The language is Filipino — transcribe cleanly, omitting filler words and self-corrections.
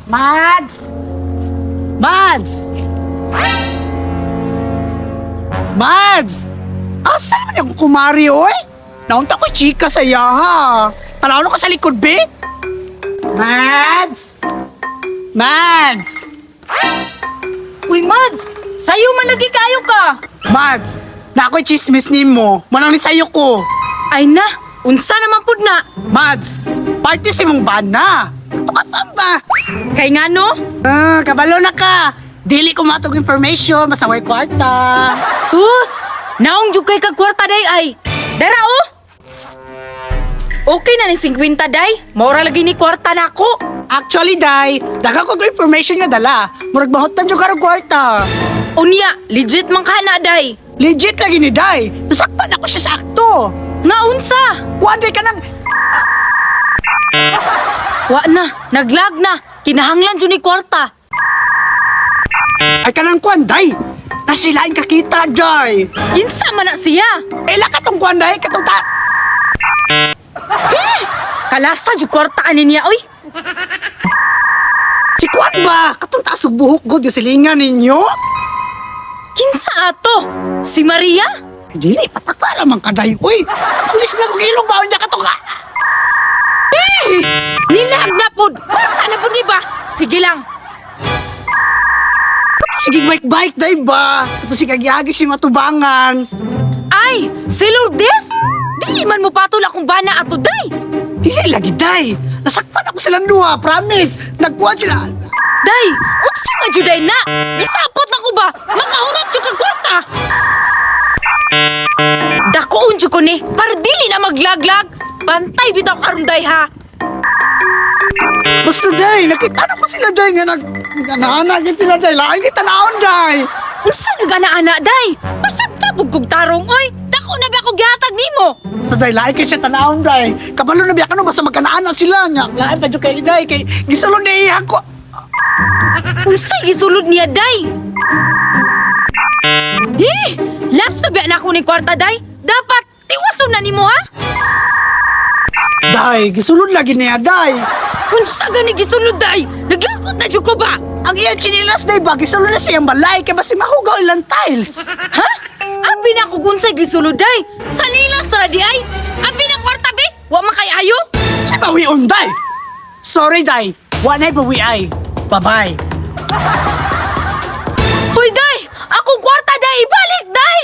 Mads! Mads! Mads! Asa naman yung kumari, oy? Naunta ko chika sa yaha. Tanaw ka sa likod, be? Mads! Mads! Uy, Mads! Sayo man lagi kayo ka! Mads! Na ako'y chismis ni mo. Manang ni sayo ko. Ay na! Unsa naman pud na? Mads! Party si mong bana. Ito ka saan ba? Kay nga no? Kabalo na ka. Dili ko matog information. Masaway kwarta. Sus! Naong jud kay kag kwarta day ay. Dara oh! Okay na ni 50 day. Maura lagi ni kwarta na ako. Actually, Day, daga ko information nga dala. Murag mahotan yung karong kwarta. Unya, legit man ka na day. Legit lagi ni Day. Nasakpan ako siya sa akto. Nga unsa? One day ka nang... Wa na, naglag na. Kinahanglan jud ni kwarta. Ay ka nang kwan, Day. Nasilain ka kita, Day. Kinsa man na siya? Ila ka tong kwan, Day. Katong ta... Kalasa jud kwarta ani niya oy. Si kwan ba? Katong taas og buhok god yung silingan ninyo? Kinsa ato? Si Maria? Dili, patakpa lamang ka, Day. Uy, pulis na kong ilong baon niya katong ka. Nilag na pod. Kwarta na pod ni ba? Sige lang. Sige, bike-bike, Day ba? Ito si kagyagis yung matubangan. Ay, si Lourdes? Dili man mo patol akong bana ato day. Dili lagi, Day. Nasakpan ako silang duha, promise. Nagkuhan sila. Day, unsa man jud day na? Gisapot na ko ba? Makahunot jud kag kwarta. Dakoon jud ko ni, para dili na maglaglag. Bantay bitaw karon day ha. Basta, Day, nakita na ko sila, Day, nga nag-anagin sila, Day. Lain kita naon, Day. Unsa nagana-ana day? Pasabta bugog tarong oy. Dako na ba ako gihatag nimo? Sa Day, lain kay siya tanaon, Day. Kabalo na biya ka no, basta magkanaan na sila. Nga, lain pa dyan kay Day, kay gisalon na iya ko. Unsa gisulod niya day? Last na ba na ako ni kwarta day? Dapat tiwason na nimo ha? Day, gisulod lagi niya, Day. Unsa gani gisulod day? Naglagot na jud ko ba? Ang iyang chinilas, Day, ba? Gisulod na siyang balay, kaya basi mahugaw ilang tiles. Ha? Abi na ko kunsay gisulod day. Sa nilas ra di ay. Abi na kwarta be. Wa makayayo. Si bawion, Day. Sorry, Day. Wanay bawi ay. Bye-bye. Hoy day, akong kwarta day ibalik day.